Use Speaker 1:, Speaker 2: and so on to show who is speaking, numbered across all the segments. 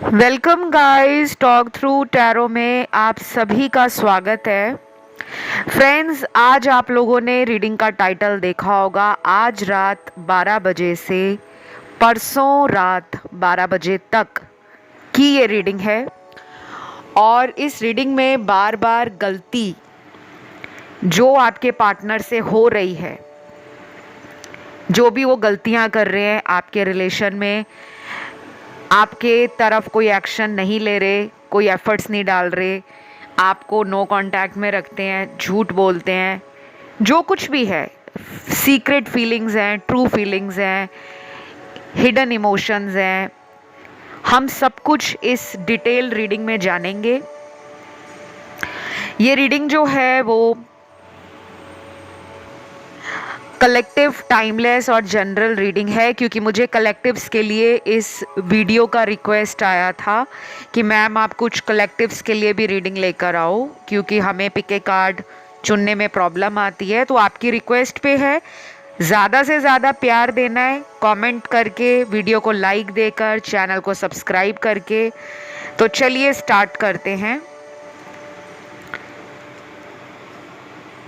Speaker 1: Welcome guys, talk through tarot में आप सभी का स्वागत है। फ्रेंड्स, आज आप लोगों ने रीडिंग का टाइटल देखा होगा। आज रात 12 बजे से परसों रात 12 बजे तक की ये रीडिंग है और इस रीडिंग में बार बार गलती जो आपके पार्टनर से हो रही है, जो भी वो गलतियां कर रहे हैं आपके रिलेशन में, आपके तरफ कोई एक्शन नहीं ले रहे, कोई एफर्ट्स नहीं डाल रहे, आपको नो कांटेक्ट में रखते हैं, झूठ बोलते हैं, जो कुछ भी है, सीक्रेट फीलिंग्स हैं, ट्रू फीलिंग्स हैं, हिडन इमोशंस हैं, हम सब कुछ इस डिटेल रीडिंग में जानेंगे। ये रीडिंग जो है वो कलेक्टिव, टाइमलेस और जनरल रीडिंग है, क्योंकि मुझे कलेक्टिव्स के लिए इस वीडियो का रिक्वेस्ट आया था कि मैम आप कुछ कलेक्टिव्स के लिए भी रीडिंग लेकर आओ, क्योंकि हमें पिके कार्ड चुनने में प्रॉब्लम आती है। तो आपकी रिक्वेस्ट पे है, ज़्यादा से ज़्यादा प्यार देना है, कमेंट करके, वीडियो को लाइक देकर, चैनल को सब्सक्राइब करके। तो चलिए स्टार्ट करते हैं।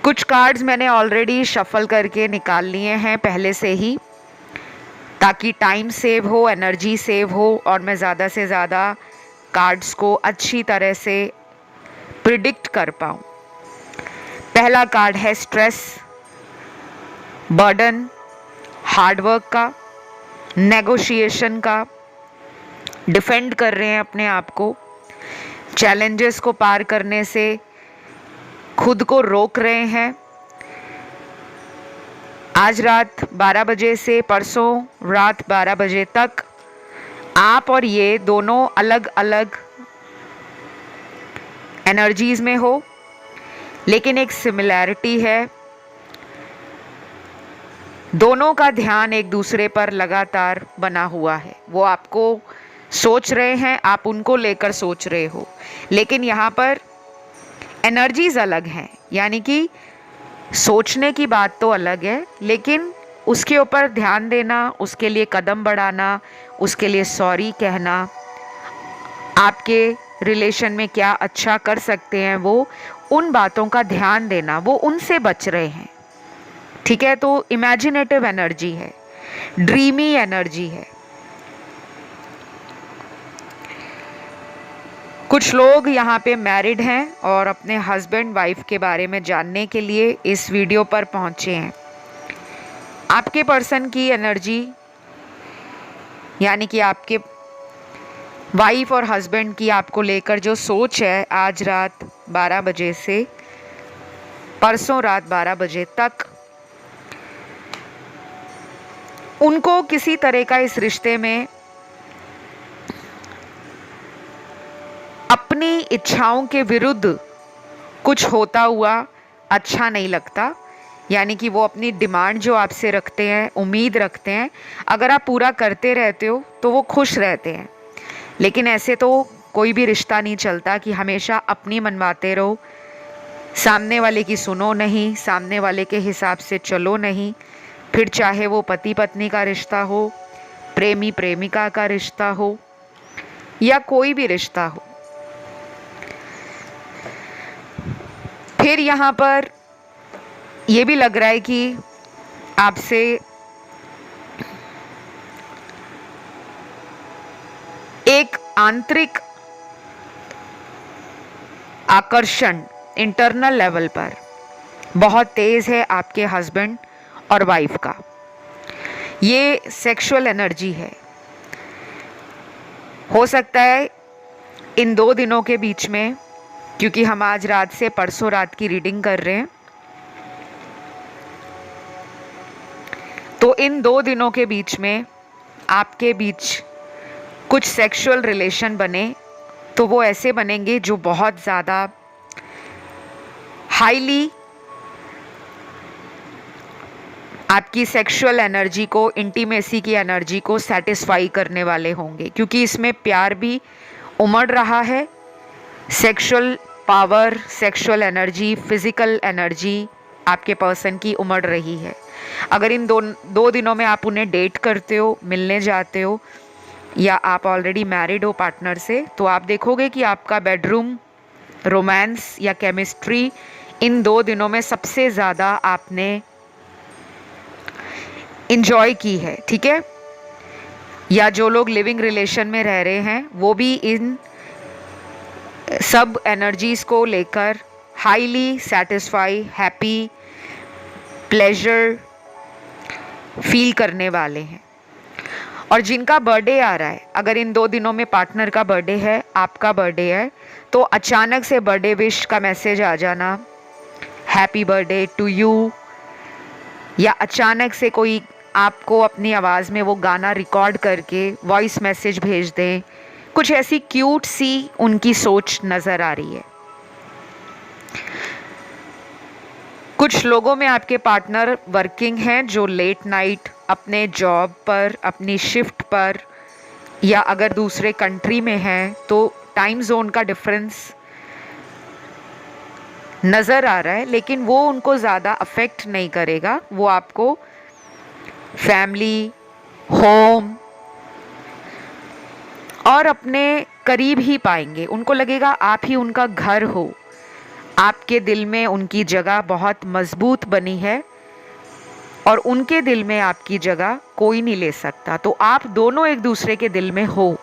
Speaker 1: कुछ कार्ड्स मैंने ऑलरेडी शफल करके निकाल लिए हैं पहले से ही, ताकि टाइम सेव हो, एनर्जी सेव हो और मैं ज़्यादा से ज़्यादा कार्ड्स को अच्छी तरह से प्रिडिक्ट कर पाऊँ। पहला कार्ड है स्ट्रेस, बर्डन, हार्डवर्क का, नेगोशिएशन का, डिफेंड कर रहे हैं अपने आप को, चैलेंजेस को पार करने से खुद को रोक रहे हैं। आज रात 12 बजे से परसों रात 12 बजे तक आप और ये दोनों अलग अलग एनर्जीज में हो, लेकिन एक सिमिलैरिटी है। दोनों का ध्यान एक दूसरे पर लगातार बना हुआ है। वो आपको सोच रहे हैं, आप उनको लेकर सोच रहे हो, लेकिन यहाँ पर एनर्जीज अलग हैं। यानी कि सोचने की बात तो अलग है, लेकिन उसके ऊपर ध्यान देना, उसके लिए कदम बढ़ाना, उसके लिए सॉरी कहना, आपके रिलेशन में क्या अच्छा कर सकते हैं, वो उन बातों का ध्यान देना, वो उनसे बच रहे हैं। ठीक है, तो इमेजिनेटिव एनर्जी है, ड्रीमी एनर्जी है। कुछ लोग यहाँ पे मैरिड हैं और अपने हस्बैंड वाइफ के बारे में जानने के लिए इस वीडियो पर पहुँचे हैं। आपके पर्सन की एनर्जी, यानी कि आपके वाइफ और हस्बैंड की आपको लेकर जो सोच है, आज रात 12 बजे से परसों रात 12 बजे तक उनको किसी तरह का इस रिश्ते में अपनी इच्छाओं के विरुद्ध कुछ होता हुआ अच्छा नहीं लगता। यानी कि वो अपनी डिमांड जो आपसे रखते हैं, उम्मीद रखते हैं, अगर आप पूरा करते रहते हो तो वो खुश रहते हैं। लेकिन ऐसे तो कोई भी रिश्ता नहीं चलता कि हमेशा अपनी मनवाते रहो, सामने वाले की सुनो नहीं, सामने वाले के हिसाब से चलो नहीं। फिर चाहे वो पति पत्नी का रिश्ता हो, प्रेमी प्रेमिका का रिश्ता हो, या कोई भी रिश्ता हो। फिर यहाँ पर ये भी लग रहा है कि आपसे एक आंतरिक आकर्षण इंटरनल लेवल पर बहुत तेज है आपके हस्बैंड और वाइफ का। ये सेक्सुअल एनर्जी है। हो सकता है इन 2 दिनों के बीच में, क्योंकि हम आज रात से परसों रात की रीडिंग कर रहे हैं, तो इन 2 दिनों के बीच में आपके बीच कुछ सेक्सुअल रिलेशन बने, तो वो ऐसे बनेंगे जो बहुत ज़्यादा हाईली आपकी सेक्सुअल एनर्जी को, इंटीमेसी की एनर्जी को सेटिस्फाई करने वाले होंगे, क्योंकि इसमें प्यार भी उमड़ रहा है। Sexual power, sexual energy, physical energy आपके पर्सन की उमड़ रही है। अगर इन दो दिनों में आप उन्हें डेट करते हो, मिलने जाते हो, या आप ऑलरेडी मैरिड हो पार्टनर से, तो आप देखोगे कि आपका बेडरूम रोमांस या केमिस्ट्री इन 2 दिनों में सबसे ज़्यादा आपने इंजॉय की है, ठीक है। या जो लोग लिविंग रिलेशन में रह रहे हैं वो भी इन सब एनर्जीज को लेकर highly satisfy, happy, pleasure feel करने वाले हैं। और जिनका बर्थडे आ रहा है, अगर इन 2 दिनों में पार्टनर का बर्थडे है, आपका बर्थडे है, तो अचानक से बर्थडे विश का मैसेज आ जाना, हैप्पी बर्थडे टू यू, या अचानक से कोई आपको अपनी आवाज़ में वो गाना रिकॉर्ड करके वॉइस मैसेज भेज दें, कुछ ऐसी क्यूट सी उनकी सोच नज़र आ रही है। कुछ लोगों में आपके पार्टनर वर्किंग हैं जो लेट नाइट अपने जॉब पर, अपनी शिफ्ट पर, या अगर दूसरे कंट्री में हैं तो टाइम जोन का डिफरेंस नज़र आ रहा है, लेकिन वो उनको ज़्यादा अफेक्ट नहीं करेगा। वो आपको फैमिली, होम और अपने करीब ही पाएंगे। उनको लगेगा आप ही उनका घर हो। आपके दिल में उनकी जगह बहुत मजबूत बनी है और उनके दिल में आपकी जगह कोई नहीं ले सकता। तो आप दोनों एक दूसरे के दिल में हो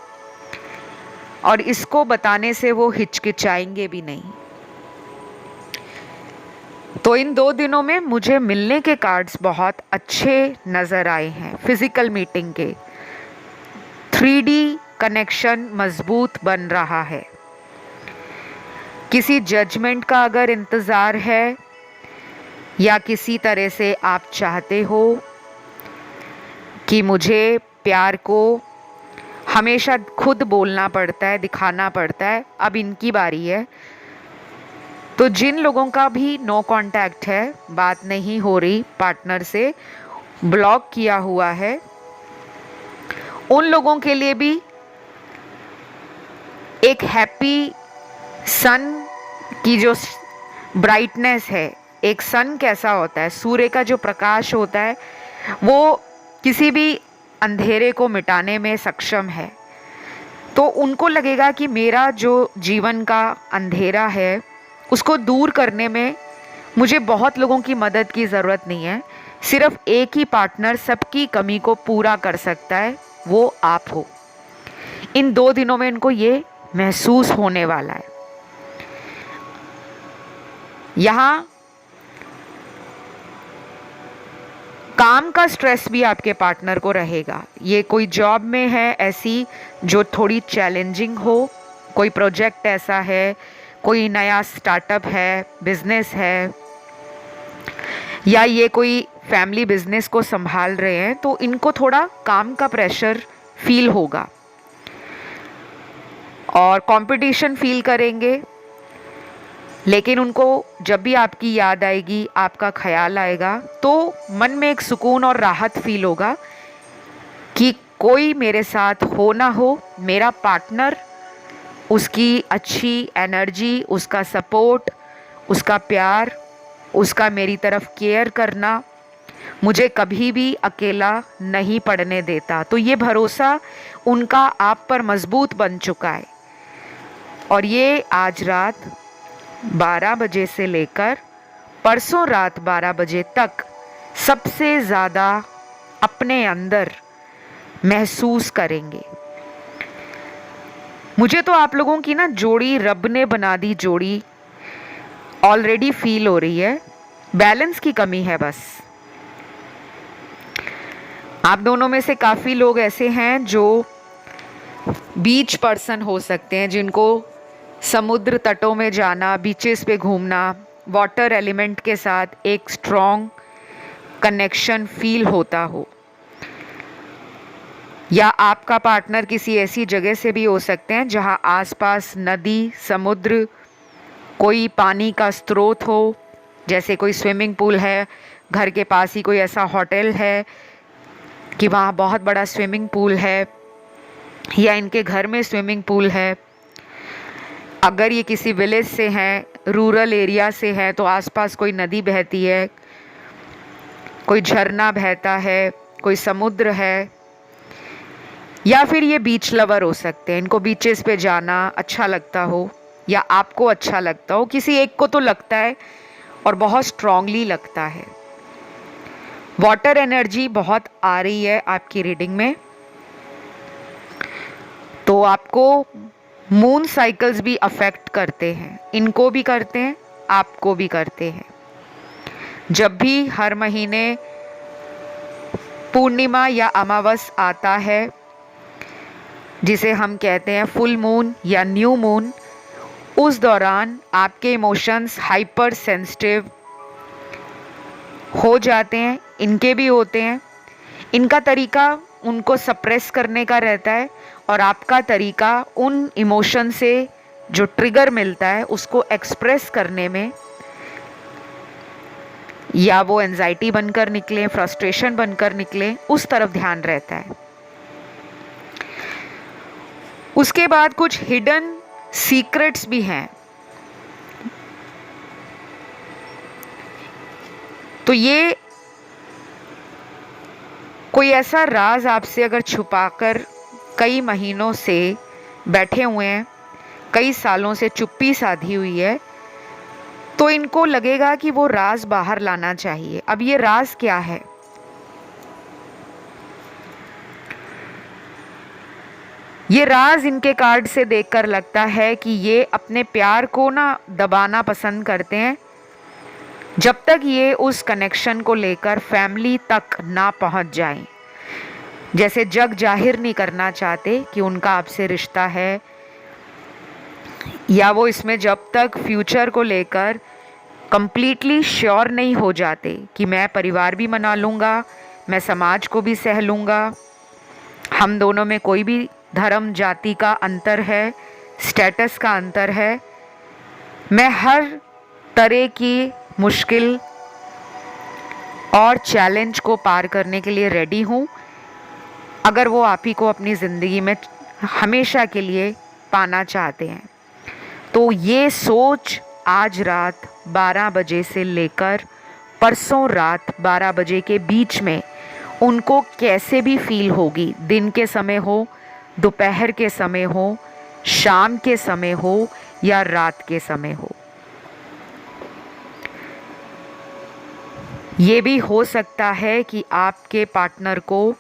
Speaker 1: और इसको बताने से वो हिचकिचाएंगे भी नहीं। तो इन 2 दिनों में मुझे मिलने के कार्ड्स बहुत अच्छे नज़र आए हैं। फिजिकल मीटिंग के 3D कनेक्शन मजबूत बन रहा है। किसी जजमेंट का अगर इंतज़ार है या किसी तरह से आप चाहते हो कि मुझे प्यार को हमेशा खुद बोलना पड़ता है, दिखाना पड़ता है, अब इनकी बारी है। तो जिन लोगों का भी नो कांटेक्ट है, बात नहीं हो रही पार्टनर से, ब्लॉक किया हुआ है, उन लोगों के लिए भी एक हैप्पी सन की जो ब्राइटनेस है, एक सन कैसा होता है, सूर्य का जो प्रकाश होता है वो किसी भी अंधेरे को मिटाने में सक्षम है। तो उनको लगेगा कि मेरा जो जीवन का अंधेरा है उसको दूर करने में मुझे बहुत लोगों की मदद की ज़रूरत नहीं है। सिर्फ एक ही पार्टनर सबकी कमी को पूरा कर सकता है, वो आप हो। इन 2 दिनों में इनको ये महसूस होने वाला है। यहाँ काम का स्ट्रेस भी आपके पार्टनर को रहेगा। ये कोई जॉब में है ऐसी जो थोड़ी चैलेंजिंग हो, कोई प्रोजेक्ट ऐसा है, कोई नया स्टार्टअप है, बिजनेस है, या ये कोई फैमिली बिजनेस को संभाल रहे हैं, तो इनको थोड़ा काम का प्रेशर फील होगा और कंपटीशन फील करेंगे। लेकिन उनको जब भी आपकी याद आएगी, आपका ख्याल आएगा, तो मन में एक सुकून और राहत फील होगा कि कोई मेरे साथ हो ना हो, मेरा पार्टनर, उसकी अच्छी एनर्जी, उसका सपोर्ट, उसका प्यार, उसका मेरी तरफ केयर करना मुझे कभी भी अकेला नहीं पड़ने देता। तो ये भरोसा उनका आप पर मजबूत बन चुका है और ये आज रात 12 बजे से लेकर परसों रात 12 बजे तक सबसे ज़्यादा अपने अंदर महसूस करेंगे। मुझे तो आप लोगों की ना जोड़ी, रब ने बना दी जोड़ी, ऑलरेडी फील हो रही है। बैलेंस की कमी है बस। आप दोनों में से काफ़ी लोग ऐसे हैं जो बीच पर्सन हो सकते हैं, जिनको समुद्र तटों में जाना, बीचेस पे घूमना, वाटर एलिमेंट के साथ एक स्ट्रॉन्ग कनेक्शन फील होता हो। या आपका पार्टनर किसी ऐसी जगह से भी हो सकते हैं जहां आसपास नदी, समुद्र, कोई पानी का स्रोत हो, जैसे कोई स्विमिंग पूल है, घर के पास ही कोई ऐसा होटल है कि वहाँ बहुत बड़ा स्विमिंग पूल है, या इनके घर में स्विमिंग पूल है। अगर ये किसी विलेज से हैं, रूरल एरिया से हैं, तो आसपास कोई नदी बहती है, कोई झरना बहता है, कोई समुद्र है, या फिर ये बीच लवर हो सकते हैं, इनको बीचेस पे जाना अच्छा लगता हो या आपको अच्छा लगता हो, किसी एक को तो लगता है और बहुत स्ट्रांगली लगता है। वाटर एनर्जी बहुत आ रही है आपकी रीडिंग में, तो आपको मून साइकिल्स भी अफेक्ट करते हैं, इनको भी करते हैं, आपको भी करते हैं। जब भी हर महीने पूर्णिमा या अमावस आता है, जिसे हम कहते हैं फुल मून या न्यू मून, उस दौरान आपके इमोशंस हाइपर सेंसिटिव हो जाते हैं, इनके भी होते हैं। इनका तरीका उनको सप्रेस करने का रहता है और आपका तरीका उन इमोशन से जो ट्रिगर मिलता है उसको एक्सप्रेस करने में, या वो एंजाइटी बनकर निकले, फ्रस्ट्रेशन बनकर निकले, उस तरफ ध्यान रहता है। उसके बाद कुछ हिडन सीक्रेट्स भी हैं। तो ये कोई ऐसा राज आपसे अगर छुपाकर कई महीनों से बैठे हुए हैं, कई सालों से चुप्पी साधी हुई है, तो इनको लगेगा कि वो राज बाहर लाना चाहिए। अब ये राज क्या है? ये राज इनके कार्ड से देखकर लगता है कि ये अपने प्यार को ना दबाना पसंद करते हैं, जब तक ये उस कनेक्शन को लेकर फैमिली तक ना पहुंच जाएं। जैसे जग जाहिर नहीं करना चाहते कि उनका आपसे रिश्ता है, या वो इसमें जब तक फ्यूचर को लेकर कंप्लीटली श्योर नहीं हो जाते कि मैं परिवार भी मना लूँगा, मैं समाज को भी सह लूँगा, हम दोनों में कोई भी धर्म जाति का अंतर है, स्टेटस का अंतर है, मैं हर तरह की मुश्किल और चैलेंज को पार करने के लिए रेडी हूँ, अगर वो आप ही को अपनी ज़िंदगी में हमेशा के लिए पाना चाहते हैं। तो ये सोच आज रात 12 बजे से लेकर परसों रात 12 बजे के बीच में उनको कैसे भी फील होगी, दिन के समय हो, दोपहर के समय हो, शाम के समय हो या रात के समय हो। ये भी हो सकता है कि आपके पार्टनर को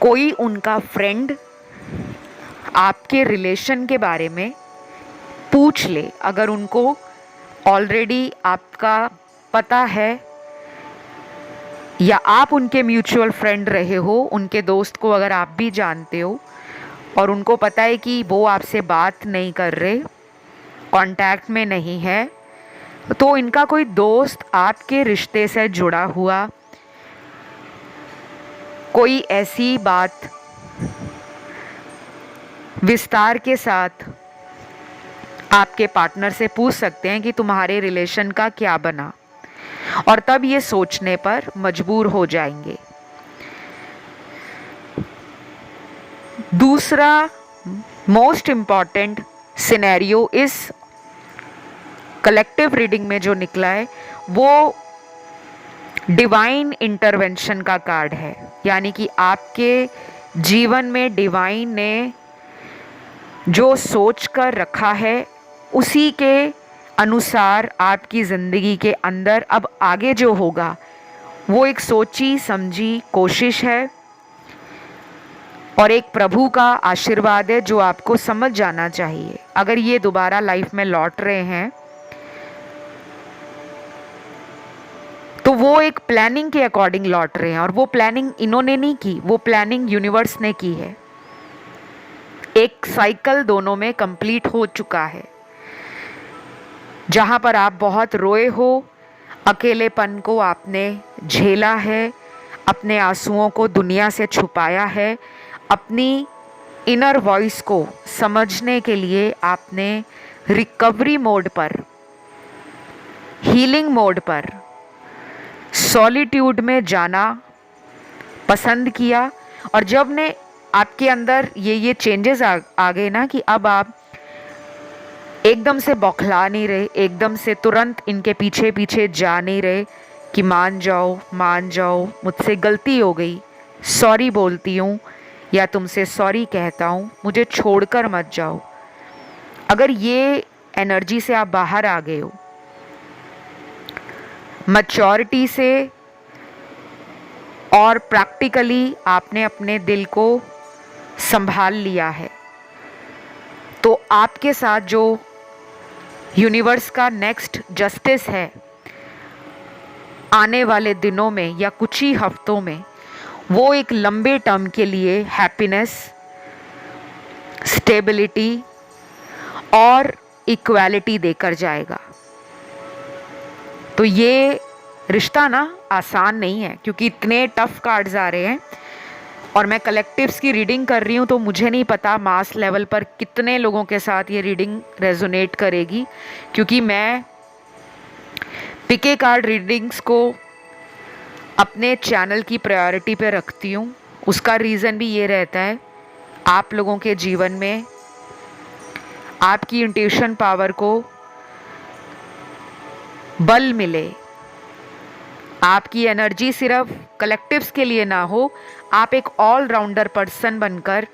Speaker 1: कोई उनका फ्रेंड आपके रिलेशन के बारे में पूछ ले। अगर उनको ऑलरेडी आपका पता है या आप उनके म्यूचुअल फ्रेंड रहे हो, उनके दोस्त को अगर आप भी जानते हो और उनको पता है कि वो आपसे बात नहीं कर रहे, कांटेक्ट में नहीं है, तो इनका कोई दोस्त आपके रिश्ते से जुड़ा हुआ कोई ऐसी बात विस्तार के साथ आपके पार्टनर से पूछ सकते हैं कि तुम्हारे रिलेशन का क्या बना, और तब ये सोचने पर मजबूर हो जाएंगे। दूसरा मोस्ट इम्पॉर्टेंट सिनेरियो इस कलेक्टिव रीडिंग में जो निकला है वो डिवाइन इंटरवेंशन का कार्ड है, यानी कि आपके जीवन में डिवाइन ने जो सोच कर रखा है उसी के अनुसार आपकी ज़िंदगी के अंदर अब आगे जो होगा वो एक सोची समझी कोशिश है और एक प्रभु का आशीर्वाद है जो आपको समझ जाना चाहिए। अगर ये दोबारा लाइफ में लौट रहे हैं तो वो एक प्लानिंग के अकॉर्डिंग लौट रहे हैं, और वो प्लानिंग इन्होंने नहीं की, वो प्लानिंग यूनिवर्स ने की है। एक साइकिल दोनों में कंप्लीट हो चुका है, जहां पर आप बहुत रोए हो, अकेलेपन को आपने झेला है, अपने आंसुओं को दुनिया से छुपाया है, अपनी इनर वॉइस को समझने के लिए आपने रिकवरी मोड पर, हीलिंग मोड पर, सॉलिट्यूड में जाना पसंद किया। और जब ने आपके अंदर ये चेंजेस आ गए ना कि अब आप एकदम से बौखला नहीं रहे, एकदम से तुरंत इनके पीछे पीछे जा नहीं रहे कि मान जाओ मुझसे गलती हो गई, सॉरी बोलती हूँ या तुमसे सॉरी कहता हूँ, मुझे छोड़कर मत जाओ। अगर ये एनर्जी से आप बाहर आ गए हो, मैच्योरिटी से और प्रैक्टिकली आपने अपने दिल को संभाल लिया है, तो आपके साथ जो यूनिवर्स का नेक्स्ट जस्टिस है आने वाले दिनों में या कुछ ही हफ्तों में, वो एक लंबे टर्म के लिए हैप्पीनेस, स्टेबिलिटी और इक्वालिटी देकर जाएगा। तो ये रिश्ता ना आसान नहीं है, क्योंकि इतने टफ कार्ड्स आ रहे हैं और मैं कलेक्टिव्स की रीडिंग कर रही हूँ, तो मुझे नहीं पता मास लेवल पर कितने लोगों के साथ ये रीडिंग रेजोनेट करेगी, क्योंकि मैं पिके कार्ड रीडिंग्स को अपने चैनल की प्रायोरिटी पे रखती हूँ। उसका रीज़न भी ये रहता है, आप लोगों के जीवन में आपकी इंट्यूशन पावर को बल मिले, आपकी एनर्जी सिर्फ कलेक्टिव्स के लिए ना हो, आप एक ऑल राउंडर पर्सन बनकर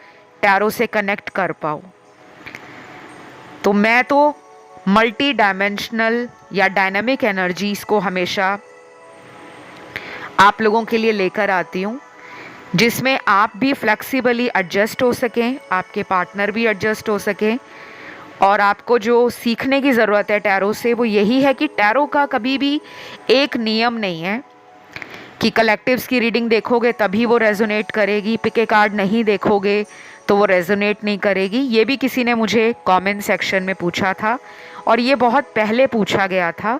Speaker 1: टैरो से कनेक्ट कर पाओ। तो मैं तो मल्टी डायमेंशनल या डायनामिक एनर्जीज को हमेशा आप लोगों के लिए लेकर आती हूँ, जिसमें आप भी फ्लेक्सिबली एडजस्ट हो सकें, आपके पार्टनर भी एडजस्ट हो सकें। और आपको जो सीखने की ज़रूरत है टैरो से, वो यही है कि टैरो का कभी भी एक नियम नहीं है कि कलेक्टिव्स की रीडिंग देखोगे तभी वो रेजोनेट करेगी, पिके कार्ड नहीं देखोगे तो वो रेजोनेट नहीं करेगी। ये भी किसी ने मुझे कमेंट सेक्शन में पूछा था, और ये बहुत पहले पूछा गया था,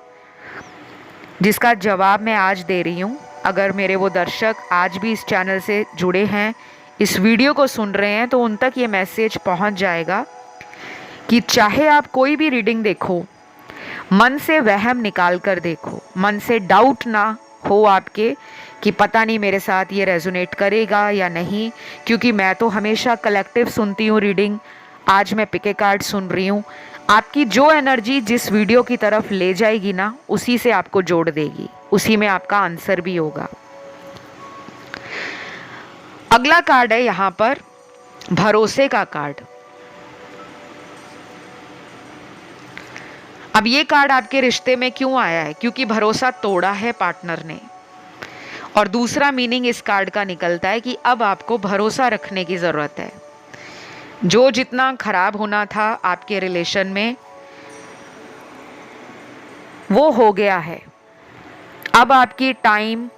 Speaker 1: जिसका जवाब मैं आज दे रही हूँ। अगर मेरे वो दर्शक आज भी इस चैनल से जुड़े हैं, इस वीडियो को सुन रहे हैं, तो उन तक ये मैसेज पहुँच जाएगा कि चाहे आप कोई भी रीडिंग देखो, मन से वहम निकाल कर देखो, मन से डाउट ना हो आपके कि पता नहीं मेरे साथ ये रेजोनेट करेगा या नहीं, क्योंकि मैं तो हमेशा कलेक्टिव सुनती हूँ रीडिंग, आज मैं पिके कार्ड सुन रही हूँ। आपकी जो एनर्जी जिस वीडियो की तरफ ले जाएगी ना, उसी से आपको जोड़ देगी, उसी में आपका आंसर भी होगा। अगला कार्ड है यहाँ पर भरोसे का कार्ड। अब ये कार्ड आपके रिश्ते में क्यों आया है? क्योंकि भरोसा तोड़ा है पार्टनर ने। और दूसरा मीनिंग इस कार्ड का निकलता है कि अब आपको भरोसा रखने की ज़रूरत है। जो जितना खराब होना था आपके रिलेशन में, वो हो गया है। अब आपकी टाइम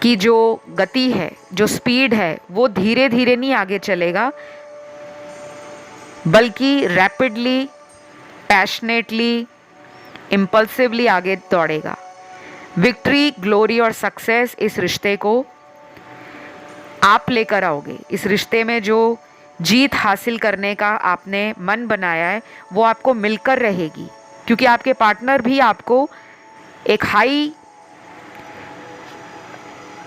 Speaker 1: की जो गति है, जो स्पीड है, वो धीरे धीरे नहीं आगे चलेगा, बल्कि रैपिडली, पैशनेटली, इम्पल्सिवली आगे दौड़ेगा। विक्ट्री, ग्लोरी और सक्सेस इस रिश्ते को आप लेकर आओगे। इस रिश्ते में जो जीत हासिल करने का आपने मन बनाया है, वो आपको मिलकर रहेगी, क्योंकि आपके पार्टनर भी आपको एक हाई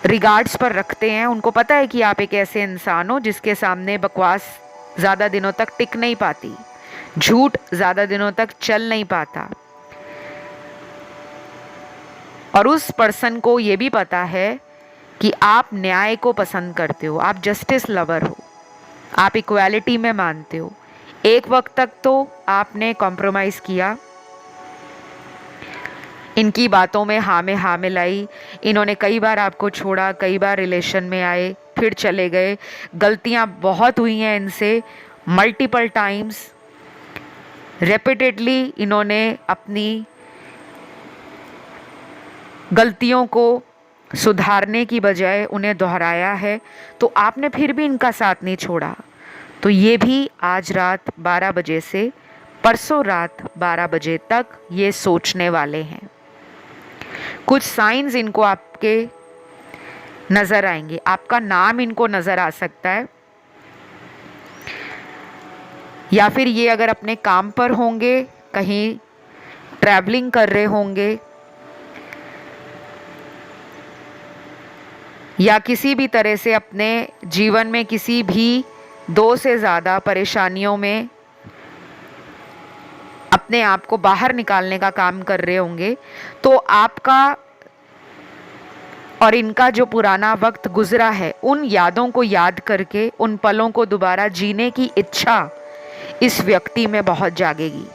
Speaker 1: रिगार्ड्स पर रखते हैं। उनको पता है कि आप एक ऐसे इंसान हो जिसके सामने बकवास ज़्यादा दिनों तक टिक नहीं पाती, झूठ ज़्यादा दिनों तक चल नहीं पाता। और उस पर्सन को ये भी पता है कि आप न्याय को पसंद करते हो, आप जस्टिस लवर हो, आप इक्वालिटी में मानते हो। एक वक्त तक तो आपने कॉम्प्रोमाइज़ किया, इनकी बातों में हाँ मिलाई, इन्होंने कई बार आपको छोड़ा, कई बार रिलेशन में आए, फिर चले गए, गलतियाँ बहुत हुई हैं इनसे, मल्टीपल टाइम्स रेपिटेडली इन्होंने अपनी गलतियों को सुधारने की बजाय उन्हें दोहराया है, तो आपने फिर भी इनका साथ नहीं छोड़ा। तो ये भी आज रात 12 बजे से परसों रात 12 बजे तक ये सोचने वाले हैं। कुछ साइंस इनको आपके नज़र आएंगे, आपका नाम इनको नज़र आ सकता है, या फिर ये अगर अपने काम पर होंगे, कहीं ट्रैवलिंग कर रहे होंगे, या किसी भी तरह से अपने जीवन में किसी भी 2 से ज़्यादा परेशानियों में अपने आप को बाहर निकालने का काम कर रहे होंगे, तो आपका और इनका जो पुराना वक्त गुजरा है उन यादों को याद करके उन पलों को दोबारा जीने की इच्छा इस व्यक्ति में बहुत जागेगी।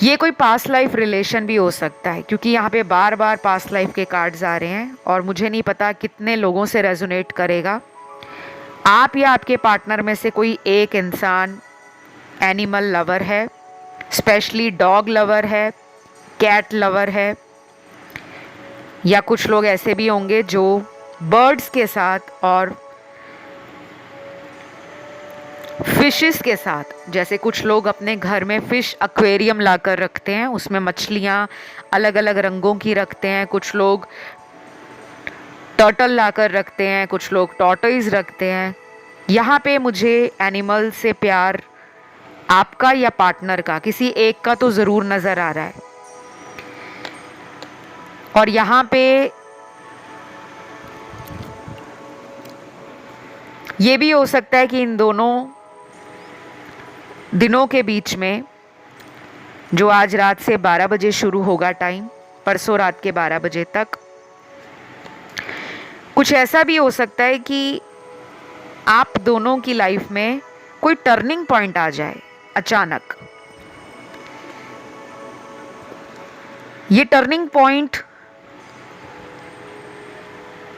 Speaker 1: ये कोई पास्ट लाइफ रिलेशन भी हो सकता है, क्योंकि यहाँ पे बार बार पास्ट लाइफ के कार्ड्स आ रहे हैं और मुझे नहीं पता कितने लोगों से रेजोनेट करेगा। आप या आपके पार्टनर में से कोई एक इंसान एनिमल लवर है, स्पेशली डॉग लवर है, कैट लवर है, या कुछ लोग ऐसे भी होंगे जो बर्ड्स के साथ और फिशेस के साथ, जैसे कुछ लोग अपने घर में फिश एक्वेरियम लाकर रखते हैं, उसमें मछलियाँ अलग अलग रंगों की रखते हैं, कुछ लोग टर्टल लाकर रखते हैं, कुछ लोग टॉर्टोइज रखते हैं। यहाँ पे मुझे एनिमल से प्यार आपका या पार्टनर का किसी एक का तो ज़रूर नज़र आ रहा है। और यहाँ पे ये भी हो सकता है कि इन दोनों दिनों के बीच में, जो आज रात से 12 बजे शुरू होगा टाइम, परसों रात के 12 बजे तक, कुछ ऐसा भी हो सकता है कि आप दोनों की लाइफ में कोई टर्निंग पॉइंट आ जाए अचानक। ये टर्निंग पॉइंट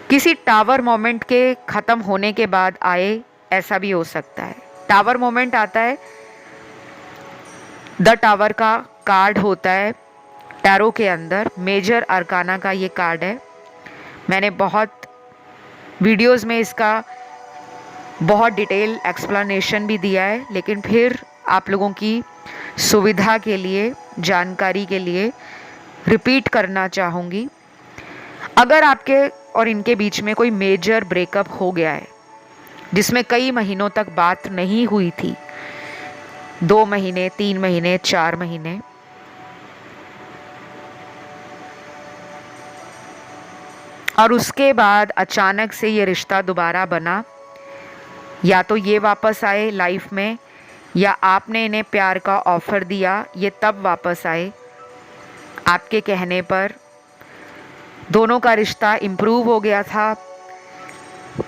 Speaker 1: किसी टावर मोमेंट के ख़त्म होने के बाद आए, ऐसा भी हो सकता है। टावर मोमेंट आता है, द टावर का कार्ड होता है टैरो के अंदर, मेजर अरकाना का ये कार्ड है। मैंने बहुत वीडियोस में इसका बहुत डिटेल एक्सप्लेनेशन भी दिया है, लेकिन फिर आप लोगों की सुविधा के लिए, जानकारी के लिए रिपीट करना चाहूँगी। अगर आपके और इनके बीच में कोई मेजर ब्रेकअप हो गया है जिसमें कई महीनों तक बात नहीं हुई थी, 2 महीने, 3 महीने, 4 महीने, और उसके बाद अचानक से ये रिश्ता दोबारा बना, या तो ये वापस आए लाइफ में, या आपने इन्हें प्यार का ऑफ़र दिया, ये तब वापस आए आपके कहने पर। दोनों का रिश्ता इम्प्रूव हो गया था,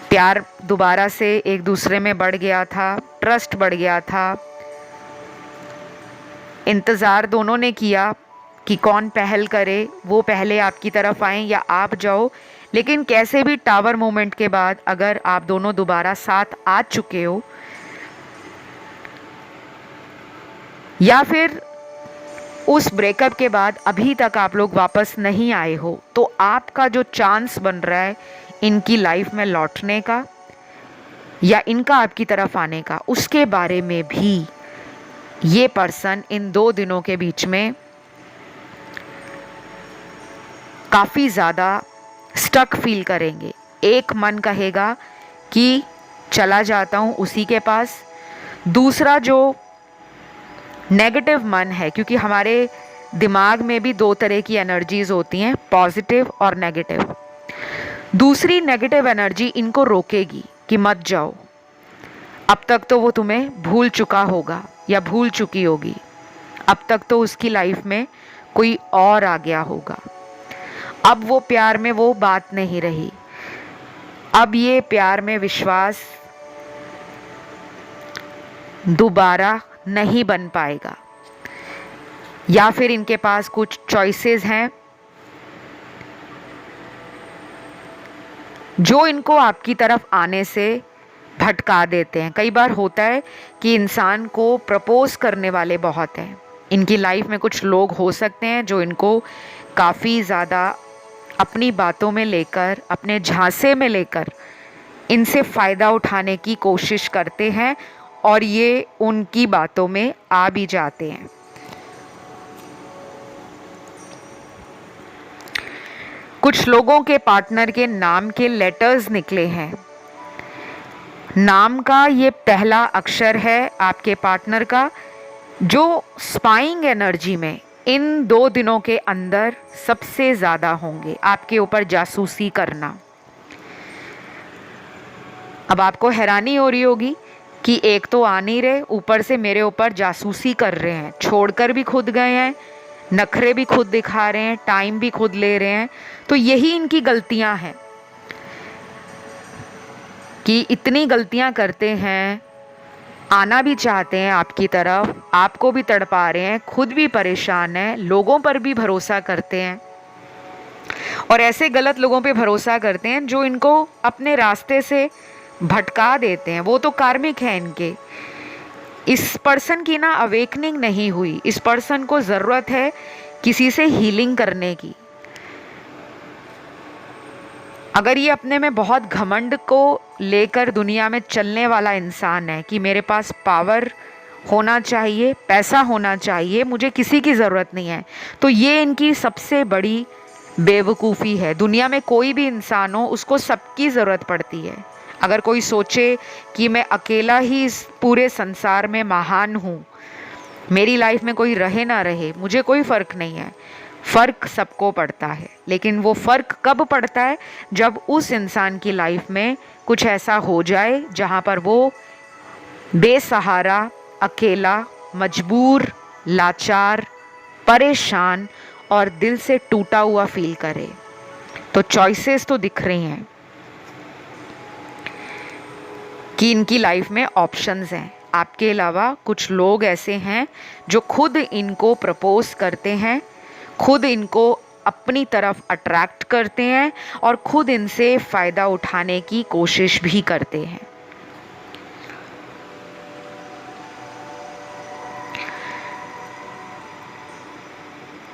Speaker 1: प्यार दोबारा से एक दूसरे में बढ़ गया था, ट्रस्ट बढ़ गया था। इंतज़ार दोनों ने किया कि कौन पहल करे, वो पहले आपकी तरफ आएं या आप जाओ, लेकिन कैसे भी टावर मोमेंट के बाद अगर आप दोनों दोबारा साथ आ चुके हो, या फिर उस ब्रेकअप के बाद अभी तक आप लोग वापस नहीं आए हो, तो आपका जो चांस बन रहा है इनकी लाइफ में लौटने का या इनका आपकी तरफ आने का, उसके बारे में भी ये पर्सन इन 2 दिनों के बीच में काफ़ी ज़्यादा स्टक फील करेंगे। एक मन कहेगा कि चला जाता हूँ उसी के पास, दूसरा जो नेगेटिव मन है, क्योंकि हमारे दिमाग में भी 2 तरह की एनर्जीज होती हैं, पॉजिटिव और नेगेटिव। दूसरी नेगेटिव एनर्जी इनको रोकेगी कि मत जाओ, अब तक तो वो तुम्हें भूल चुका होगा या भूल चुकी होगी, अब तक तो उसकी लाइफ में कोई और आ गया होगा, अब वो प्यार में वो बात नहीं रही, अब ये प्यार में विश्वास दोबारा नहीं बन पाएगा। या फिर इनके पास कुछ चॉइसेस हैं जो इनको आपकी तरफ आने से भटका देते हैं। कई बार होता है कि इंसान को प्रपोज करने वाले बहुत हैं, इनकी लाइफ में कुछ लोग हो सकते हैं जो इनको काफ़ी ज़्यादा अपनी बातों में लेकर, अपने झांसे में लेकर इनसे फ़ायदा उठाने की कोशिश करते हैं और ये उनकी बातों में आ भी जाते हैं। कुछ लोगों के पार्टनर के नाम के लेटर्स निकले हैं। नाम का ये पहला अक्षर है आपके पार्टनर का, जो स्पाइंग एनर्जी में इन 2 दिनों के अंदर सबसे ज़्यादा होंगे, आपके ऊपर जासूसी करना। अब आपको हैरानी हो रही होगी कि एक तो आ नहीं रहे, ऊपर से मेरे ऊपर जासूसी कर रहे हैं, छोड़कर भी खुद गए हैं, नखरे भी खुद दिखा रहे हैं, टाइम भी खुद ले रहे हैं। तो यही इनकी गलतियां हैं कि इतनी गलतियां करते हैं, आना भी चाहते हैं आपकी तरफ, आपको भी तड़पा रहे हैं, खुद भी परेशान हैं, लोगों पर भी भरोसा करते हैं और ऐसे गलत लोगों पे भरोसा करते हैं जो इनको अपने रास्ते से भटका देते हैं। वो तो कार्मिक है इनके। इस पर्सन की ना अवेकनिंग नहीं हुई। इस पर्सन को ज़रूरत है किसी से हीलिंग करने की। अगर ये अपने में बहुत घमंड को लेकर दुनिया में चलने वाला इंसान है कि मेरे पास पावर होना चाहिए, पैसा होना चाहिए, मुझे किसी की ज़रूरत नहीं है, तो ये इनकी सबसे बड़ी बेवकूफ़ी है। दुनिया में कोई भी इंसान हो, उसको सबकी ज़रूरत पड़ती है। अगर कोई सोचे कि मैं अकेला ही इस पूरे संसार में महान हूँ, मेरी लाइफ में कोई रहे ना रहे, मुझे कोई फ़र्क नहीं है, फ़र्क सबको पड़ता है। लेकिन वो फ़र्क कब पड़ता है? जब उस इंसान की लाइफ में कुछ ऐसा हो जाए जहाँ पर वो बेसहारा, अकेला, मजबूर, लाचार, परेशान और दिल से टूटा हुआ फील करे। तो चॉइसेस तो दिख रही हैं कि इनकी लाइफ में ऑप्शंस हैं। आपके अलावा कुछ लोग ऐसे हैं जो खुद इनको प्रपोज करते हैं, खुद इनको अपनी तरफ अट्रैक्ट करते हैं और खुद इनसे फ़ायदा उठाने की कोशिश भी करते हैं।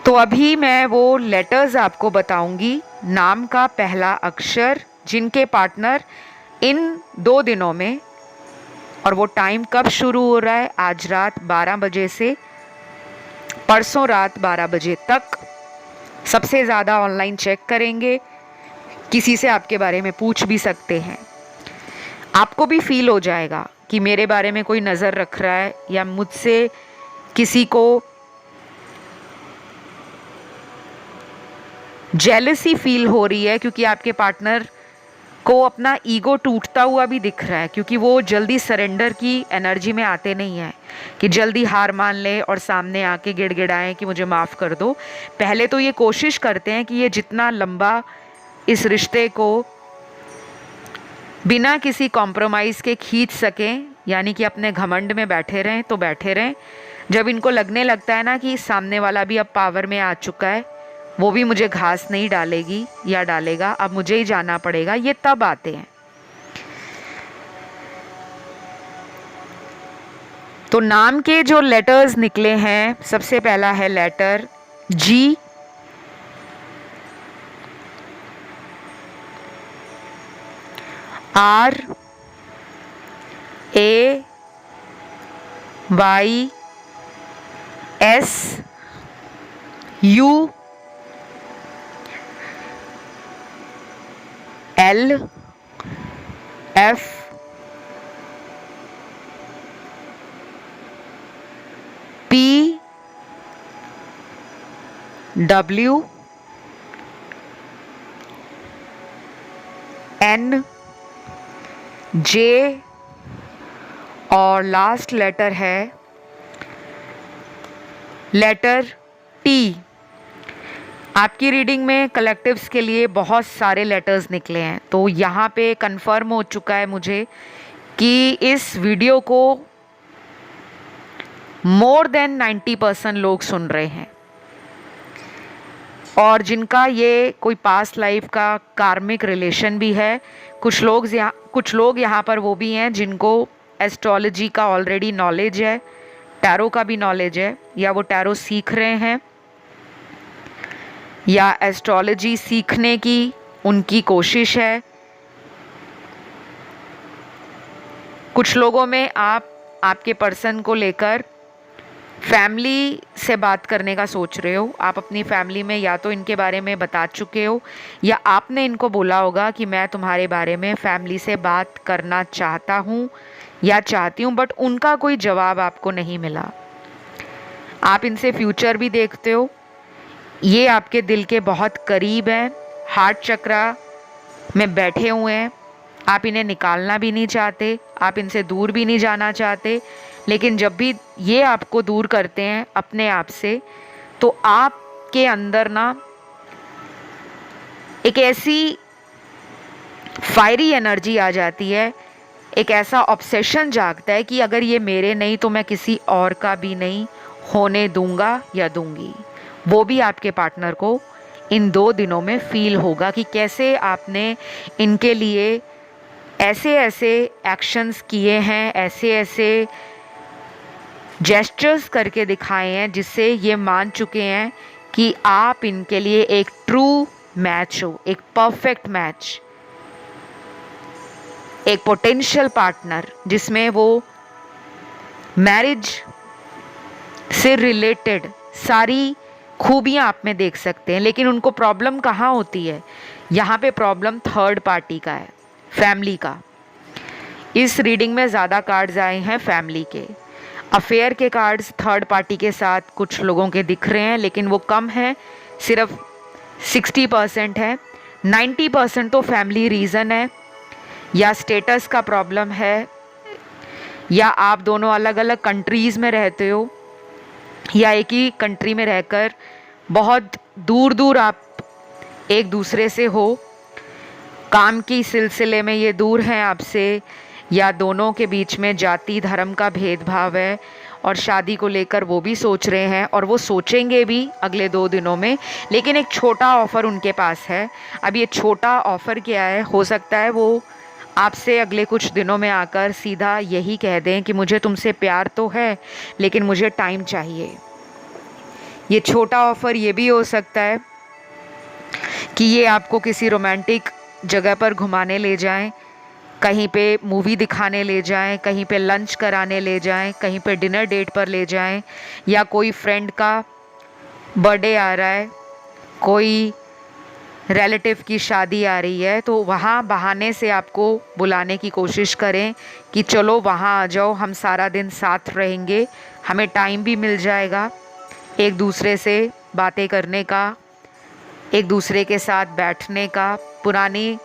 Speaker 1: तो अभी मैं वो लेटर्स आपको बताऊंगी, नाम का पहला अक्षर जिनके पार्टनर इन 2 दिनों में, और वो टाइम कब शुरू हो रहा है? आज रात 12 बजे से परसों रात 12 बजे तक। सबसे ज़्यादा ऑनलाइन चेक करेंगे, किसी से आपके बारे में पूछ भी सकते हैं। आपको भी फील हो जाएगा कि मेरे बारे में कोई नज़र रख रहा है या मुझसे किसी को जेलसी फील हो रही है, क्योंकि आपके पार्टनर को अपना ईगो टूटता हुआ भी दिख रहा है, क्योंकि वो जल्दी सरेंडर की एनर्जी में आते नहीं हैं कि जल्दी हार मान ले और सामने आके गिड़गिड़ाएं कि मुझे माफ़ कर दो। पहले तो ये कोशिश करते हैं कि ये जितना लंबा इस रिश्ते को बिना किसी कॉम्प्रोमाइज़ के खींच सकें, यानी कि अपने घमंड में बैठे रहें तो बैठे रहें। जब इनको लगने लगता है ना कि सामने वाला भी अब पावर में आ चुका है, वो भी मुझे घास नहीं डालेगी या डालेगा, अब मुझे ही जाना पड़ेगा, ये तब आते हैं। तो नाम के जो लेटर्स निकले हैं, सबसे पहला है letter G, R A Y S U L F P W N J और लास्ट लेटर है लेटर टी। आपकी रीडिंग में कलेक्टिव्स के लिए बहुत सारे लेटर्स निकले हैं, तो यहाँ पे कंफर्म हो चुका है मुझे कि इस वीडियो को मोर देन 90% लोग सुन रहे हैं, और जिनका ये कोई पास्ट लाइफ का कार्मिक रिलेशन भी है। कुछ लोग यहाँ पर वो भी हैं जिनको एस्ट्रोलॉजी का ऑलरेडी नॉलेज है, टैरो का भी नॉलेज है, या वो टैरो सीख रहे हैं या एस्ट्रोलॉजी सीखने की उनकी कोशिश है। कुछ लोगों में आपके पर्सन को लेकर फैमिली से बात करने का सोच रहे हो। आप अपनी फैमिली में या तो इनके बारे में बता चुके हो या आपने इनको बोला होगा कि मैं तुम्हारे बारे में फैमिली से बात करना चाहता हूँ या चाहती हूँ, बट उनका कोई जवाब आपको नहीं मिला। आप इनसे फ्यूचर भी देखते हो, ये आपके दिल के बहुत करीब हैं, हार्ट चक्रा में बैठे हुए हैं। आप इन्हें निकालना भी नहीं चाहते, आप इनसे दूर भी नहीं जाना चाहते, लेकिन जब भी ये आपको दूर करते हैं अपने आप से, तो आपके अंदर ना एक ऐसी फायरी एनर्जी आ जाती है, एक ऐसा ऑब्सेशन जागता है कि अगर ये मेरे नहीं तो मैं किसी और का भी नहीं होने दूंगा या दूंगी। वो भी आपके पार्टनर को इन 2 दिनों में फील होगा कि कैसे आपने इनके लिए ऐसे ऐसे एक्शंस किए हैं, ऐसे ऐसे जेस्चर्स करके दिखाए हैं, जिससे ये मान चुके हैं कि आप इनके लिए एक ट्रू मैच हो, एक परफेक्ट मैच, एक पोटेंशियल पार्टनर, जिसमें वो मैरिज से रिलेटेड सारी खूबियां आप में देख सकते हैं। लेकिन उनको प्रॉब्लम कहाँ होती है? यहाँ पे प्रॉब्लम थर्ड पार्टी का है, फैमिली का। इस रीडिंग में ज़्यादा कार्ड्स आए हैं फैमिली के। अफेयर के कार्ड्स थर्ड पार्टी के साथ कुछ लोगों के दिख रहे हैं, लेकिन वो कम है, सिर्फ 60% है। 90% तो फैमिली रीज़न है, या स्टेटस का प्रॉब्लम है, या आप दोनों अलग अलग कंट्रीज़ में रहते हो, या एक ही कंट्री में रहकर बहुत दूर दूर आप एक दूसरे से हो, काम की सिलसिले में ये दूर हैं आपसे, या दोनों के बीच में जाति धर्म का भेदभाव है और शादी को लेकर वो भी सोच रहे हैं और वो सोचेंगे भी अगले 2 दिनों में। लेकिन एक छोटा ऑफ़र उनके पास है। अब ये छोटा ऑफ़र क्या है? हो सकता है वो आपसे अगले कुछ दिनों में आकर सीधा यही कह दें कि मुझे तुमसे प्यार तो है, लेकिन मुझे टाइम चाहिए। ये छोटा ऑफ़र ये भी हो सकता है कि ये आपको किसी रोमांटिक जगह पर घुमाने ले जाएं, कहीं पे मूवी दिखाने ले जाएं, कहीं पे लंच कराने ले जाएं, कहीं पे डिनर डेट पर ले जाएं, या कोई फ्रेंड का बर्थडे आ रहा है, कोई रिलेटिव की शादी आ रही है, तो वहाँ बहाने से आपको बुलाने की कोशिश करें कि चलो वहाँ आ जाओ, हम सारा दिन साथ रहेंगे, हमें टाइम भी मिल जाएगा एक दूसरे से बातें करने का, एक दूसरे के साथ बैठने का, पुरानी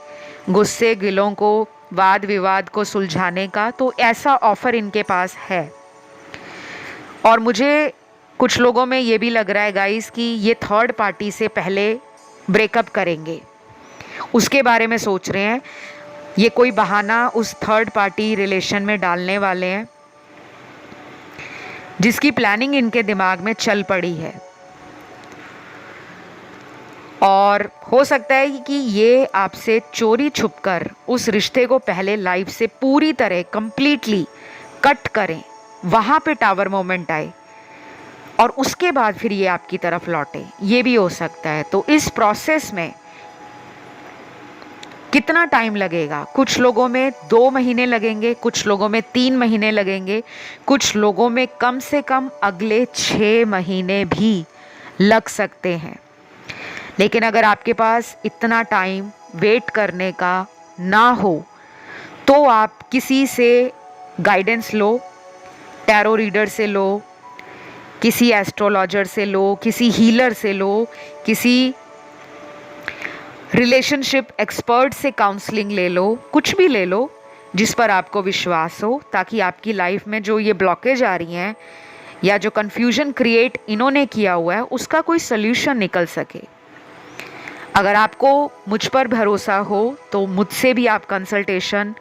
Speaker 1: गुस्से गिलों को, वाद विवाद को सुलझाने का। तो ऐसा ऑफ़र इनके पास है। और मुझे कुछ लोगों में ये भी लग रहा है गाइस कि ये थर्ड पार्टी से पहले ब्रेकअप करेंगे, उसके बारे में सोच रहे हैं। ये कोई बहाना उस थर्ड पार्टी रिलेशन में डालने वाले हैं, जिसकी प्लानिंग इनके दिमाग में चल पड़ी है। और हो सकता है कि ये आपसे चोरी छुपकर उस रिश्ते को पहले लाइफ से पूरी तरह कंप्लीटली कट करें, वहाँ पे टावर मोमेंट आए और उसके बाद फिर ये आपकी तरफ लौटे, ये भी हो सकता है। तो इस प्रोसेस में कितना टाइम लगेगा? कुछ लोगों में 2 महीने लगेंगे, कुछ लोगों में 3 महीने लगेंगे, कुछ लोगों में कम से कम अगले 6 महीने भी लग सकते हैं। लेकिन अगर आपके पास इतना टाइम वेट करने का ना हो तो आप किसी से गाइडेंस लो, टैरो रीडर से लो, किसी एस्ट्रोलॉजर से लो, किसी हीलर से लो, किसी रिलेशनशिप एक्सपर्ट से काउंसलिंग ले लो, कुछ भी ले लो जिस पर आपको विश्वास हो, ताकि आपकी लाइफ में जो ये ब्लॉकेज आ रही हैं या जो कन्फ्यूजन क्रिएट इन्होंने किया हुआ है उसका कोई सल्यूशन निकल सके। अगर आपको मुझ पर भरोसा हो तो मुझसे भी आप कंसल्टेशन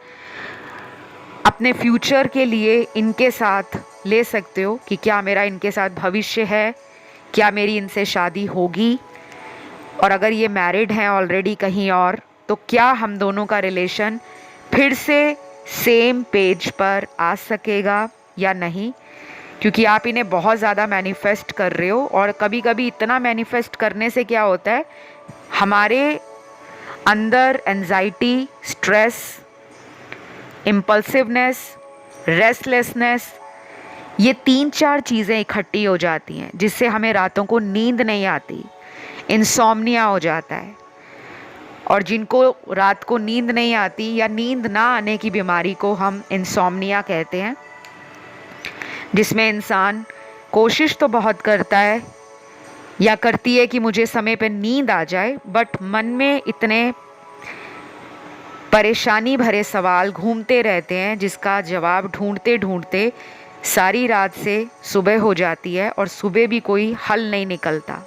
Speaker 1: अपने फ्यूचर के लिए इनके साथ ले सकते हो कि क्या मेरा इनके साथ भविष्य है, क्या मेरी इनसे शादी होगी, और अगर ये मैरिड हैं ऑलरेडी कहीं और, तो क्या हम दोनों का रिलेशन फिर से सेम पेज पर आ सकेगा या नहीं। क्योंकि आप इन्हें बहुत ज़्यादा मैनिफेस्ट कर रहे हो, और कभी कभी इतना मैनिफेस्ट करने से क्या होता है, हमारे अंदर एंजाइटी, स्ट्रेस, इम्पल्सिवनेस, रेस्टलेसनेस, ये 3-4 चीज़ें इकट्ठी हो जाती हैं जिससे हमें रातों को नींद नहीं आती, इंसोम्निया हो जाता है। और जिनको रात को नींद नहीं आती या नींद ना आने की बीमारी को हम इंसोम्निया कहते हैं, जिसमें इंसान कोशिश तो बहुत करता है या करती है कि मुझे समय पर नींद आ जाए, बट मन में इतने परेशानी भरे सवाल घूमते रहते हैं जिसका जवाब ढूंढते ढूंढते सारी रात से सुबह हो जाती है और सुबह भी कोई हल नहीं निकलता।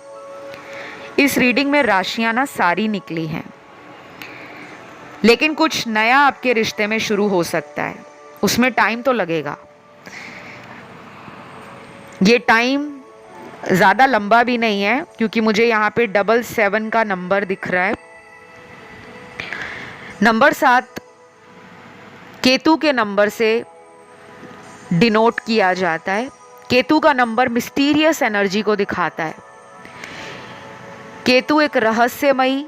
Speaker 1: इस रीडिंग में राशियां ना सारी निकली हैं, लेकिन कुछ नया आपके रिश्ते में शुरू हो सकता है, उसमें टाइम तो लगेगा। ये टाइम ज़्यादा लंबा भी नहीं है, क्योंकि मुझे यहाँ पे 77 का नंबर दिख रहा है। नंबर 7 केतु के नंबर से डिनोट किया जाता है। केतु का नंबर मिस्टीरियस एनर्जी को दिखाता है। केतु एक रहस्यमयी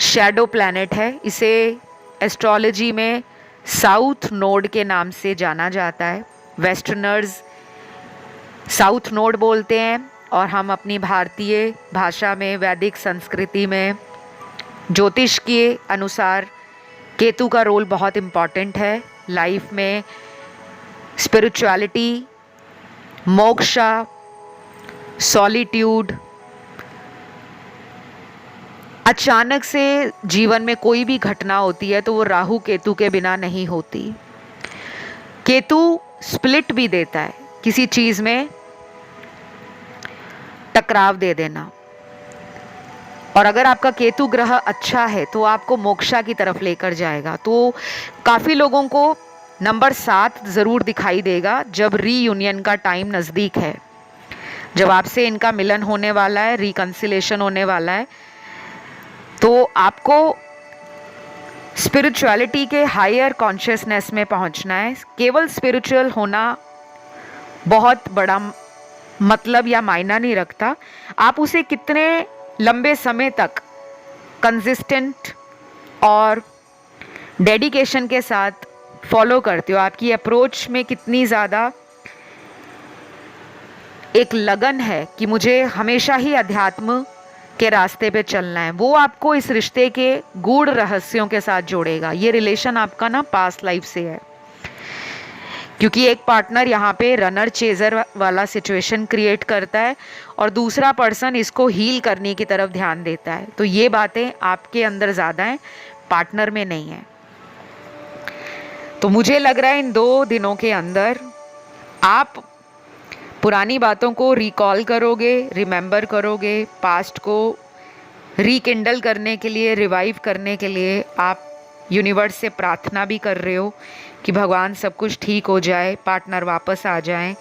Speaker 1: शैडो प्लैनेट है। इसे एस्ट्रोलॉजी में साउथ नोड के नाम से जाना जाता है। वेस्टर्नर्स साउथ नोड बोलते हैं, और हम अपनी भारतीय भाषा में, वैदिक संस्कृति में, ज्योतिष के अनुसार केतु का रोल बहुत इम्पॉर्टेंट है लाइफ में। Spirituality, moksha, solitude. अचानक से जीवन में कोई भी घटना होती है तो वो राहु केतु के बिना नहीं होती। केतु स्प्लिट भी देता है, किसी चीज़ में टकराव दे देना। और अगर आपका केतु ग्रह अच्छा है तो आपको मोक्षा की तरफ लेकर जाएगा। तो काफ़ी लोगों को नंबर 7 ज़रूर दिखाई देगा जब रीयूनियन का टाइम नज़दीक है, जब आपसे इनका मिलन होने वाला है, रिकन्सिलेशन होने वाला है। तो आपको स्पिरिचुअलिटी के हायर कॉन्शियसनेस में पहुंचना है। केवल स्पिरिचुअल होना बहुत बड़ा मतलब या मायना नहीं रखता, आप उसे कितने लंबे समय तक कंसिस्टेंट और डेडिकेशन के साथ फॉलो करते हो, आपकी अप्रोच में कितनी ज़्यादा एक लगन है कि मुझे हमेशा ही अध्यात्म के रास्ते पे चलना है, वो आपको इस रिश्ते के गूढ़ रहस्यों के साथ जोड़ेगा। ये रिलेशन आपका ना पास्ट लाइफ से है, क्योंकि एक पार्टनर यहाँ पे रनर चेजर वाला सिचुएशन क्रिएट करता है और दूसरा पर्सन इसको हील करने की तरफ ध्यान देता है। तो ये बातें आपके अंदर ज़्यादा हैं, पार्टनर में नहीं है। तो मुझे लग रहा है इन 2 दिनों के अंदर आप पुरानी बातों को रिकॉल करोगे, रिमेंबर करोगे, पास्ट को रिकिंडल करने के लिए, रिवाइव करने के लिए आप यूनिवर्स से प्रार्थना भी कर रहे हो कि भगवान सब कुछ ठीक हो जाए, पार्टनर वापस आ जाए,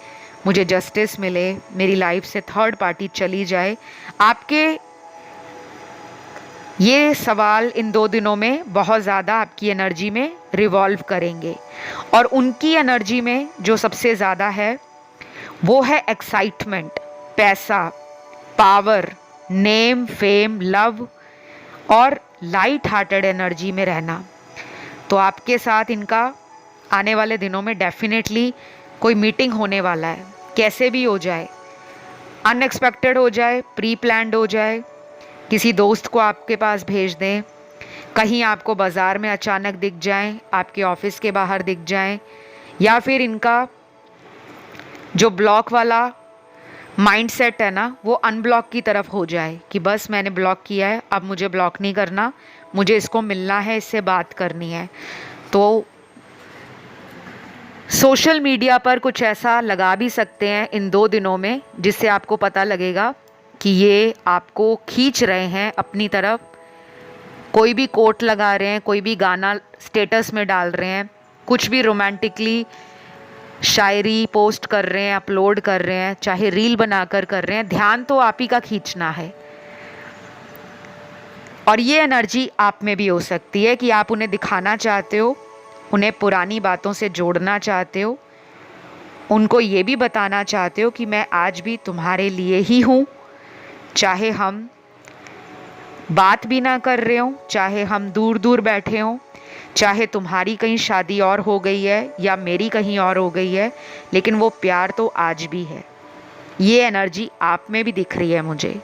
Speaker 1: मुझे जस्टिस मिले, मेरी लाइफ से थर्ड पार्टी चली जाए। आपके ये सवाल इन 2 दिनों में बहुत ज़्यादा आपकी एनर्जी में रिवॉल्व करेंगे, और उनकी एनर्जी में जो सबसे ज़्यादा है वो है एक्साइटमेंट, पैसा, पावर, नेम, फेम, लव और लाइट हार्टेड एनर्जी में रहना। तो आपके साथ इनका आने वाले दिनों में डेफिनेटली कोई मीटिंग होने वाला है, कैसे भी हो जाए, अनएक्सपेक्टेड हो जाए, प्री प्लान्ड हो जाए, किसी दोस्त को आपके पास भेज दें, कहीं आपको बाज़ार में अचानक दिख जाएं, आपके ऑफिस के बाहर दिख जाएं, या फिर इनका जो ब्लॉक वाला माइंडसेट है ना वो अनब्लॉक की तरफ हो जाए कि बस मैंने ब्लॉक किया है, अब मुझे ब्लॉक नहीं करना, मुझे इसको मिलना है, इससे बात करनी है। तो सोशल मीडिया पर कुछ ऐसा लगा भी सकते हैं इन 2 दिनों में जिससे आपको पता लगेगा कि ये आपको खींच रहे हैं अपनी तरफ। कोई भी कोट लगा रहे हैं, कोई भी गाना स्टेटस में डाल रहे हैं, कुछ भी रोमांटिकली शायरी पोस्ट कर रहे हैं, अपलोड कर रहे हैं, चाहे रील बनाकर कर रहे हैं, ध्यान तो आप ही का खींचना है। और ये एनर्जी आप में भी हो सकती है कि आप उन्हें दिखाना चाहते हो, उन्हें पुरानी बातों से जोड़ना चाहते हो, उनको ये भी बताना चाहते हो कि मैं आज भी तुम्हारे लिए ही हूँ, चाहे हम बात भी ना कर रहे हों, चाहे हम दूर दूर बैठे हों, चाहे तुम्हारी कहीं शादी और हो गई है या मेरी कहीं और हो गई है, लेकिन वो प्यार तो आज भी है। ये एनर्जी आप में भी दिख रही है मुझे।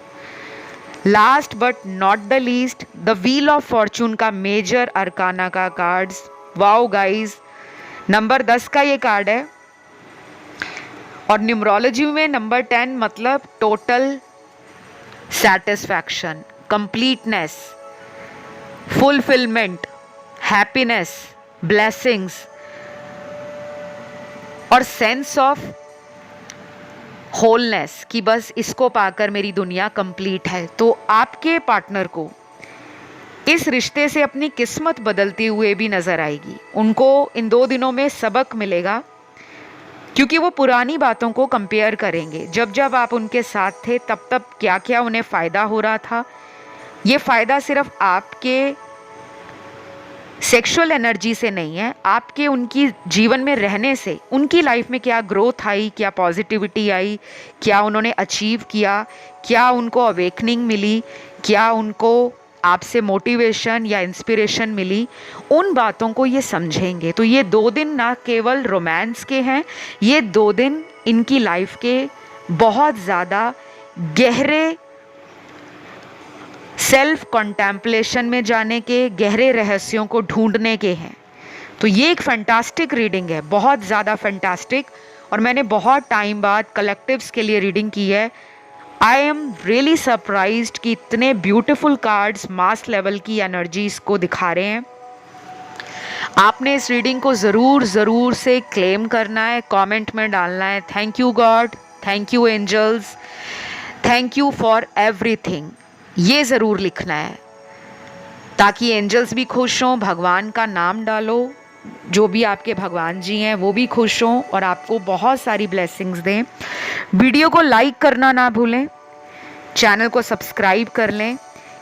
Speaker 1: Last but not the least, the wheel of Fortune का मेजर अरकाना का कार्ड्स। वाओ गाइज, नंबर 10 का ये कार्ड है, और न्यूमरोलॉजी में नंबर 10 मतलब total satisfaction, completeness, fulfilment, happiness, blessings. और सेंस ऑफ होलनेस कि बस इसको पाकर मेरी दुनिया कंप्लीट है। तो आपके पार्टनर को इस रिश्ते से अपनी किस्मत बदलती हुए भी नजर आएगी। उनको इन 2 दिनों में सबक मिलेगा, क्योंकि वो पुरानी बातों को कंपेयर करेंगे। जब जब आप उनके साथ थे तब तब क्या क्या उन्हें फ़ायदा हो रहा था। ये फ़ायदा सिर्फ आपके सेक्सुअल एनर्जी से नहीं है, आपके उनकी जीवन में रहने से उनकी लाइफ में क्या ग्रोथ आई, क्या पॉजिटिविटी आई, क्या उन्होंने अचीव किया, क्या उनको अवेकनिंग मिली, क्या उनको आपसे मोटिवेशन या इंस्पिरेशन मिली, उन बातों को ये समझेंगे। तो ये 2 दिन ना केवल रोमांस के हैं, ये 2 दिन इनकी लाइफ के बहुत ज़्यादा गहरे सेल्फ कॉन्टेम्पलेशन में जाने के, गहरे रहस्यों को ढूंढने के हैं। तो ये एक फैंटास्टिक रीडिंग है, बहुत ज़्यादा फैंटास्टिक। और मैंने बहुत टाइम बाद कलेक्टिव्स के लिए रीडिंग की है। आई एम रियली सरप्राइज्ड कि इतने ब्यूटीफुल कार्ड्स मास लेवल की एनर्जीज को दिखा रहे हैं। आपने इस रीडिंग को ज़रूर से क्लेम करना है, कमेंट में डालना है thank you God, thank you angels, thank you for everything, ये ज़रूर लिखना है, ताकि एंजल्स भी खुश हों। भगवान का नाम डालो, जो भी आपके भगवान जी हैं वो भी खुश हों और आपको बहुत सारी ब्लेसिंग्स दें। वीडियो को लाइक करना ना भूलें, चैनल को सब्सक्राइब कर लें,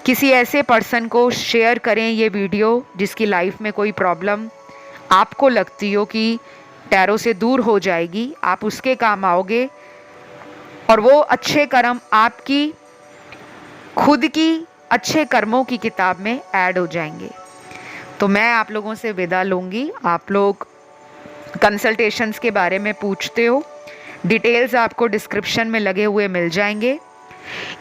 Speaker 1: किसी ऐसे पर्सन को शेयर करें ये वीडियो जिसकी लाइफ में कोई प्रॉब्लम आपको लगती हो कि टैरो से दूर हो जाएगी, आप उसके काम आओगे और वो अच्छे कर्म आपकी खुद की अच्छे कर्मों की किताब में ऐड हो जाएंगे। तो मैं आप लोगों से विदा लूँगी। आप लोग कंसल्टेशंस के बारे में पूछते हो, डिटेल्स आपको डिस्क्रिप्शन में लगे हुए मिल जाएंगे।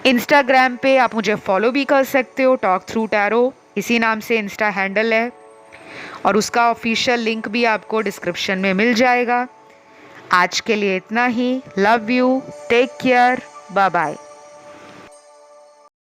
Speaker 1: इंस्टाग्राम पे आप मुझे फॉलो भी कर सकते हो, टॉक थ्रू टैरो इसी नाम से इंस्टा हैंडल है, और उसका ऑफिशियल लिंक भी आपको डिस्क्रिप्शन में मिल जाएगा। आज के लिए इतना ही। Love you, take care, bye bye.